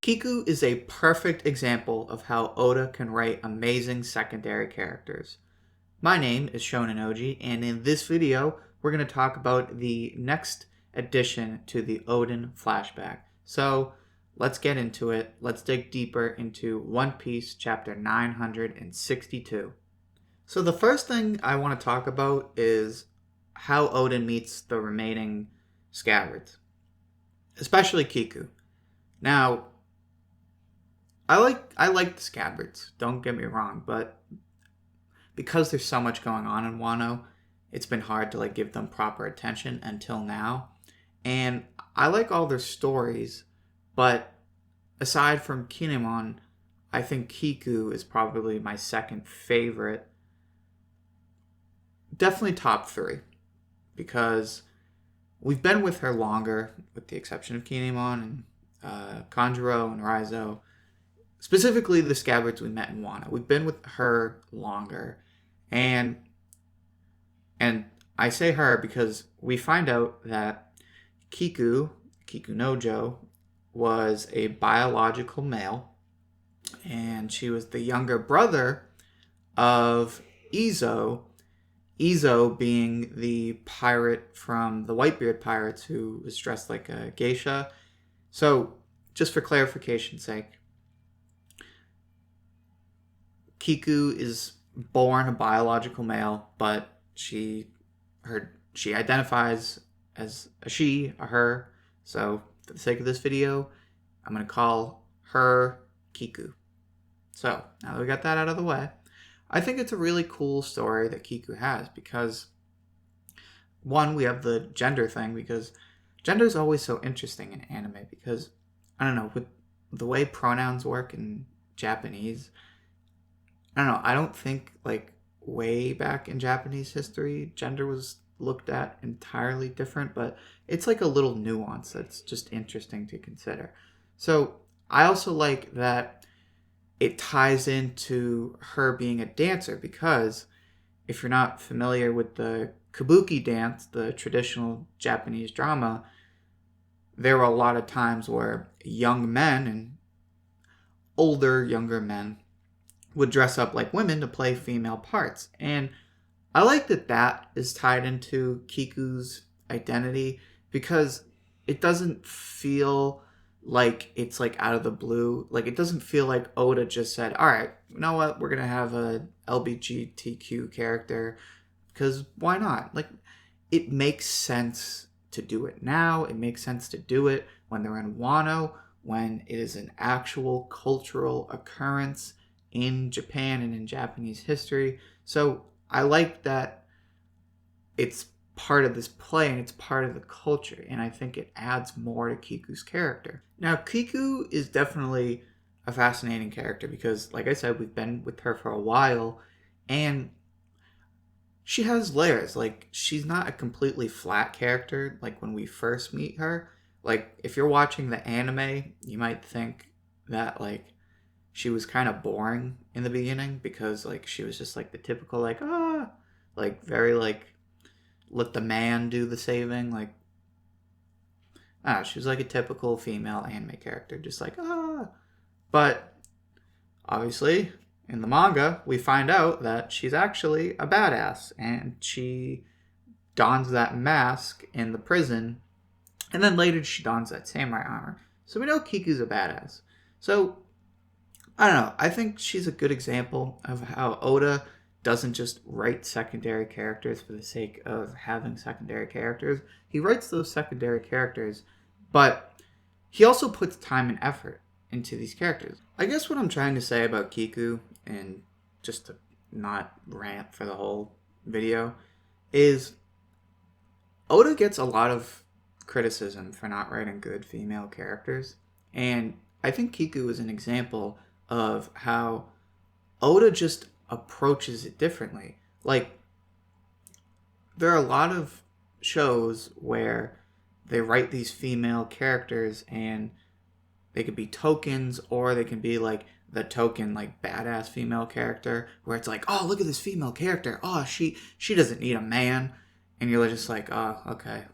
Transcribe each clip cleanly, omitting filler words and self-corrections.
Kiku is a perfect example of how Oda can write amazing secondary characters. My name is Shonen Ouji, and in this video, we're going to talk about the next addition to the Oden flashback. So, let's get into it. Let's dig deeper into One Piece chapter 962. So the first thing I want to talk about is how Oden meets the remaining scabbards, especially Kiku. Now, I like the scabbards, don't get me wrong, but because there's so much going on in Wano, it's been hard to give them proper attention until now. And I like all their stories, but aside from Kinemon, I think Kiku is probably my second favorite. Definitely top 3, because we've been with her longer, with the exception of Kinemon and Kanjuro and Raizo. Specifically, the scabbards we met in Wano. We've been with her longer. And I say her because we find out that Kikunojo, was a biological male. And she was the younger brother of Izo. Izo being the pirate from the Whitebeard Pirates who was dressed like a geisha. So, just for clarification's sake, Kiku is born a biological male, but she identifies as a she, a her. So, for the sake of this video, I'm going to call her Kiku. So, now that we got that out of the way, I think it's a really cool story that Kiku has because, one, we have the gender thing, because gender is always so interesting in anime because, I don't know, with the way pronouns work in Japanese, I don't know, I don't think, way back in Japanese history, gender was looked at entirely different, but it's a little nuance that's just interesting to consider. So, I also like that it ties into her being a dancer, because if you're not familiar with the kabuki dance, the traditional Japanese drama, there were a lot of times where young men and younger men would dress up like women to play female parts. And I like that is tied into Kiku's identity, because it doesn't feel like it's out of the blue. It doesn't feel like Oda just said, all right, you know what, we're gonna have a LGBTQ character because why not? It makes sense to do it now. It makes sense to do it when they're in Wano, when it is an actual cultural occurrence in Japan and in Japanese history. So I like that it's part of this play and it's part of the culture, and I think it adds more to Kiku's character. Now, Kiku is definitely a fascinating character because, like I said, we've been with her for a while, and she has layers. She's not a completely flat character when we first meet her. If you're watching the anime, you might think that she was kind of boring in the beginning because she was just the typical very let the man do the saving. She was a typical female anime character, just But obviously, in the manga, we find out that she's actually a badass, and she dons that mask in the prison, and then later she dons that samurai armor. So we know Kiku's a badass. So, I don't know, I think she's a good example of how Oda doesn't just write secondary characters for the sake of having secondary characters. He writes those secondary characters, but he also puts time and effort into these characters. I guess what I'm trying to say about Kiku, and just to not rant for the whole video, is Oda gets a lot of criticism for not writing good female characters, and I think Kiku is an example of how Oda just approaches it differently. There are a lot of shows where they write these female characters and they could be tokens, or they can be the token badass female character where it's oh, look at this female character, oh, she doesn't need a man, and you're just oh, okay,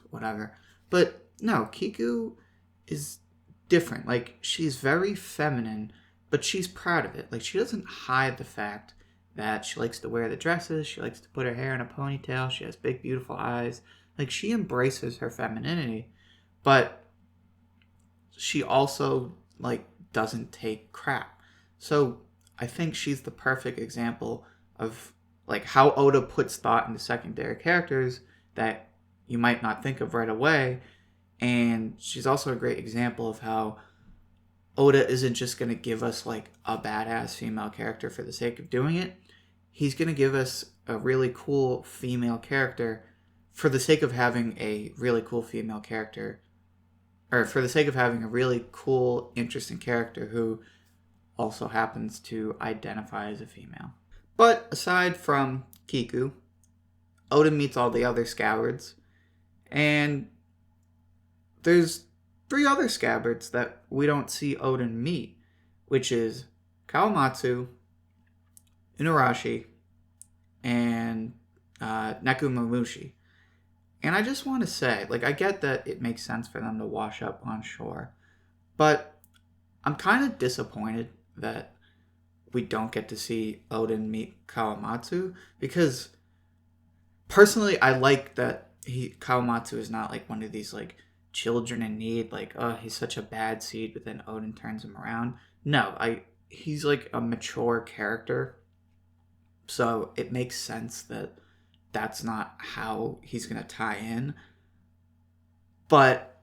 whatever. But no, Kiku is different. Like, she's very feminine, but she's proud of it. Like, she doesn't hide the fact that she likes to wear the dresses, she likes to put her hair in a ponytail, she has big, beautiful eyes. Like, she embraces her femininity, but she also, like, doesn't take crap. So I think she's the perfect example of, like, how Oda puts thought into secondary characters that you might not think of right away. And she's also a great example of how Oda isn't just going to give us, like, a badass female character for the sake of doing it. He's going to give us a really cool female character for the sake of having a really cool female character. Or for the sake of having a really cool, interesting character who also happens to identify as a female. But aside from Kiku, Oda meets all the other scabbards. And there's 3 other scabbards that we don't see Oden meet, which is Kawamatsu, Inuarashi, and Nekomamushi. And I just want to say, like, I get that it makes sense for them to wash up on shore, but I'm kind of disappointed that we don't get to see Oden meet Kawamatsu, because personally, I like that Kawamatsu is not like one of these, like, children in need, like, oh, he's such a bad seed, but then Oden turns him around. No, he's like a mature character, so it makes sense that that's not how he's gonna tie in. But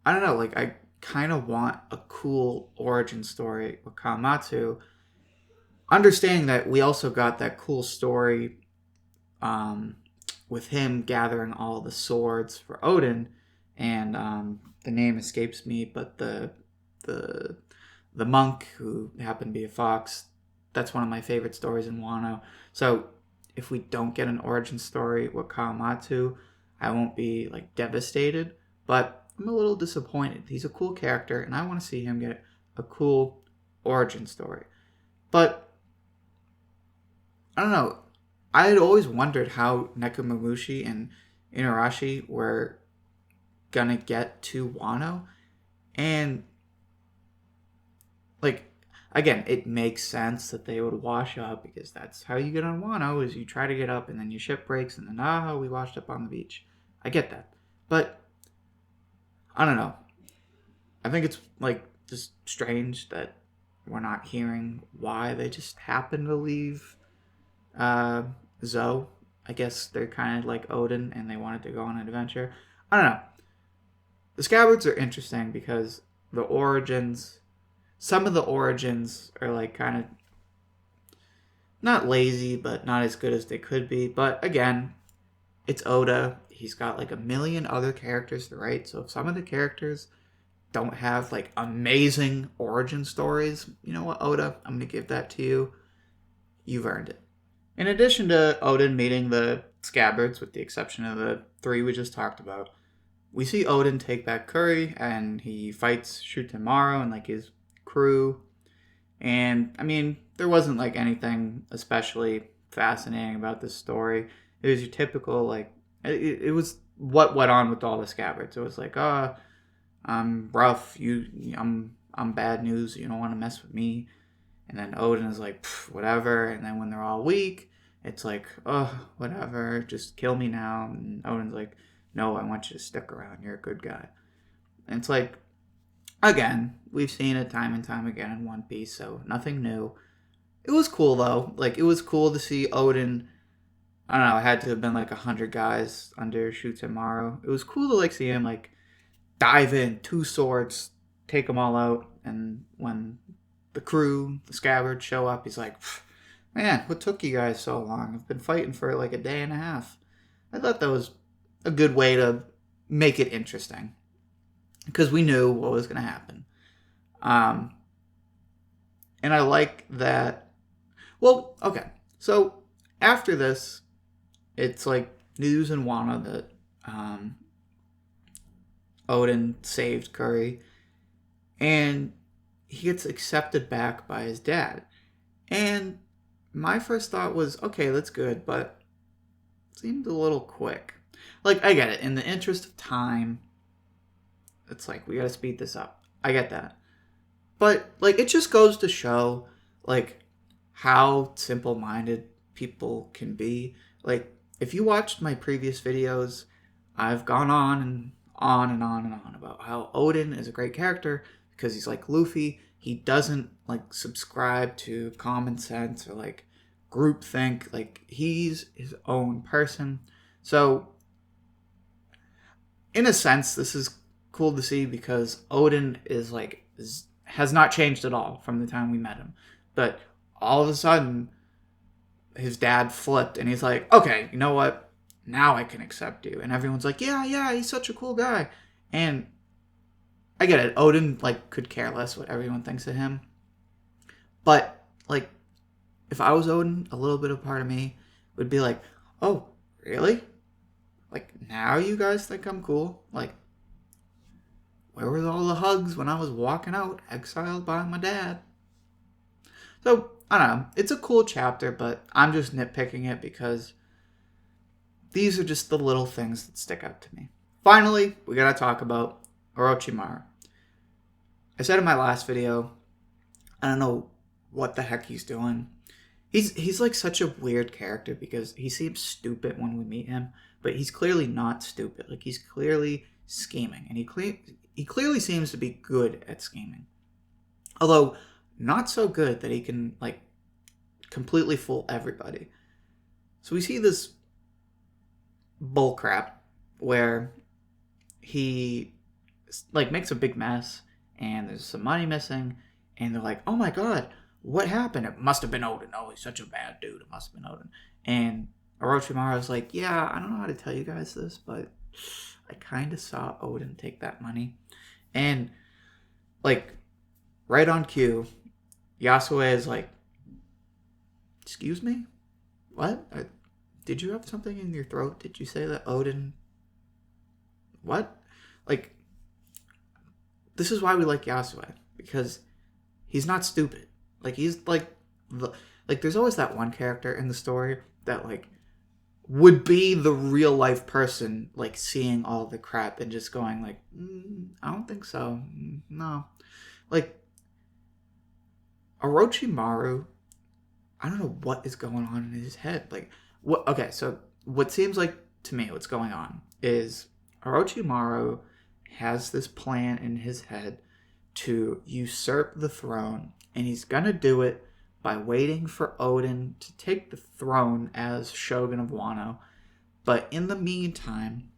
I don't know, like, I kind of want a cool origin story with Kawamatsu, understanding that we also got that cool story with him gathering all the swords for Oden, and the name escapes me, but the monk who happened to be a fox, that's one of my favorite stories in Wano. So if we don't get an origin story with Kawamatsu, I won't be, like, devastated, but I'm a little disappointed. He's a cool character, and I want to see him get a cool origin story. But I don't know. I had always wondered how Nekomamushi and Inuarashi were gonna get to Wano, and, like, again, it makes sense that they would wash up, because that's how you get on Wano, is you try to get up and then your ship breaks and then we washed up on the beach. I get that, but I don't know. I think it's, like, just strange that we're not hearing why they just happened to leave Zoe. I guess they're kind of like Oden and they wanted to go on an adventure. I don't know. The scabbards are interesting because some of the origins are, like, kind of not lazy, but not as good as they could be. But again, it's Oda. He's got, like, a million other characters to write. So if some of the characters don't have, like, amazing origin stories, you know what, Oda? I'm going to give that to you. You've earned it. In addition to Oden meeting the scabbards, with the exception of the 3 we just talked about, we see Oden take back Curry, and he fights Shutemaru and, like, his crew. And, I mean, there wasn't, like, anything especially fascinating about this story. It was your typical, like, it was what went on with all the scabbards. It was like, I'm rough, I'm bad news, you don't want to mess with me. And then Oden is like, whatever. And then when they're all weak, it's like, oh, whatever, just kill me now. And Oden's like, no, I want you to stick around. You're a good guy. And it's like, again, we've seen it time and time again in One Piece, so nothing new. It was cool, though. Like, it was cool to see Oden. I don't know, it had to have been like 100 guys under Shutemaru. It was cool to, like, see him, like, dive in, 2 swords, take them all out. And when the crew, the scabbards, show up, he's like, man, what took you guys so long? I've been fighting for, like, a day and a half. I thought that was a good way to make it interesting, because we knew what was going to happen. And I like that. Well, okay. So after this, it's like news in Wano that Oden saved Curry, and he gets accepted back by his dad. And my first thought was, okay, that's good, but it seemed a little quick. Like, I get it. In the interest of time, it's like, we gotta speed this up. I get that. But, like, it just goes to show, like, how simple-minded people can be. Like, if you watched my previous videos, I've gone on and on and on and on about how Odin is a great character because he's like Luffy. He doesn't, like, subscribe to common sense or, like, groupthink. Like, he's his own person. So, in a sense, this is cool to see because Odin is, like, has not changed at all from the time we met him. But all of a sudden, his dad flipped and he's like, okay, you know what? Now I can accept you. And everyone's like, yeah, he's such a cool guy. And I get it. Odin, like, could care less what everyone thinks of him. But, like, if I was Odin, a little bit of part of me would be like, oh, really? Like, now you guys think I'm cool? Like, where were all the hugs when I was walking out, exiled by my dad? So, I don't know. It's a cool chapter, but I'm just nitpicking it because these are just the little things that stick out to me. Finally, we gotta talk about Orochimaru. I said in my last video, I don't know what the heck he's doing. He's like such a weird character because he seems stupid when we meet him, but he's clearly not stupid. Like, he's clearly scheming, and he clearly seems to be good at scheming. Although, not so good that he can, like, completely fool everybody. So we see this bullcrap where he, like, makes a big mess, and there's some money missing, and they're like, oh my god, what happened? It must have been Odin. Oh, he's such a bad dude. It must have been Odin. And Orochimaru's like, yeah, I don't know how to tell you guys this, but I kind of saw Odin take that money. And, like, right on cue, Yasue is like, excuse me? What? Did you have something in your throat? Did you say that Odin... What? Like, this is why we like Yasue. Because he's not stupid. Like, he's like... there's always that one character in the story that, like, would be the real life person, like, seeing all the crap and just going, like, I don't think so. No. Like, Orochimaru, I don't know what is going on in his head. Like, what? Okay, so what seems like to me what's going on is Orochimaru has this plan in his head to usurp the throne, and he's gonna do it by waiting for Odin to take the throne as Shogun of Wano. But in the meantime,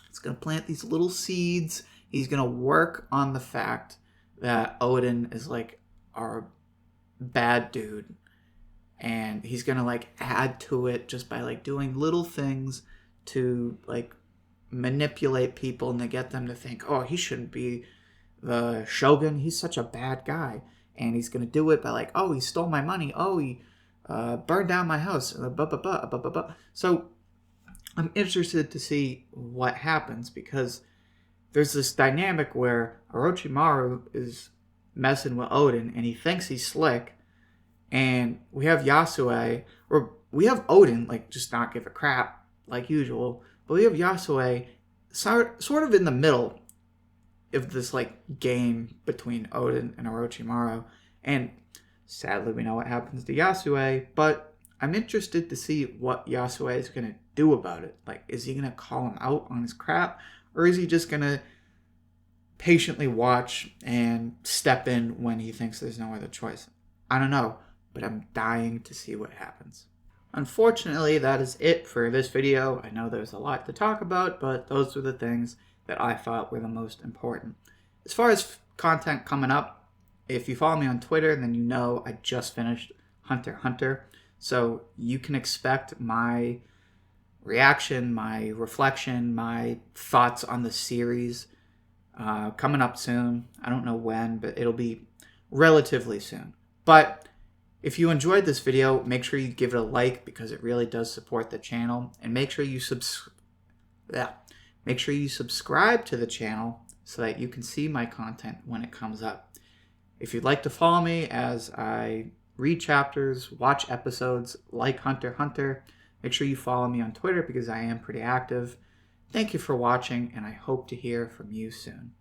he's gonna plant these little seeds. He's gonna work on the fact that Odin is, like, our bad dude, and he's gonna, like, add to it just by, like, doing little things to, like, manipulate people and to get them to think, oh, he shouldn't be the shogun, he's such a bad guy. And he's gonna do it by, like, oh, he stole my money, oh, he burned down my house, blah, blah, blah, blah, blah, blah. So I'm interested to see what happens, because there's this dynamic where Orochimaru is messing with Odin and he thinks he's slick, and we have Yasue, or we have Odin, like, just not give a crap like usual, but we have Yasue sort of in the middle of this, like, game between Odin and Orochimaru. And sadly we know what happens to Yasue, but I'm interested to see what Yasue is going to do about it. Like, is he going to call him out on his crap, or is he just going to patiently watch and step in when he thinks there's no other choice? I don't know, but I'm dying to see what happens. Unfortunately, that is it for this video. I know there's a lot to talk about, but those were the things that I thought were the most important. As far as content coming up, if you follow me on Twitter, then you know I just finished Hunter x Hunter. So you can expect my reaction, my reflection, my thoughts on the series coming up soon. I don't know when, but it'll be relatively soon. But if you enjoyed this video, make sure you give it a like, because it really does support the channel. And make sure you subscribe to the channel so that you can see my content when it comes up. If you'd like to follow me as I read chapters, watch episodes, like Hunter x Hunter, make sure you follow me on Twitter because I am pretty active. Thank you for watching, and I hope to hear from you soon.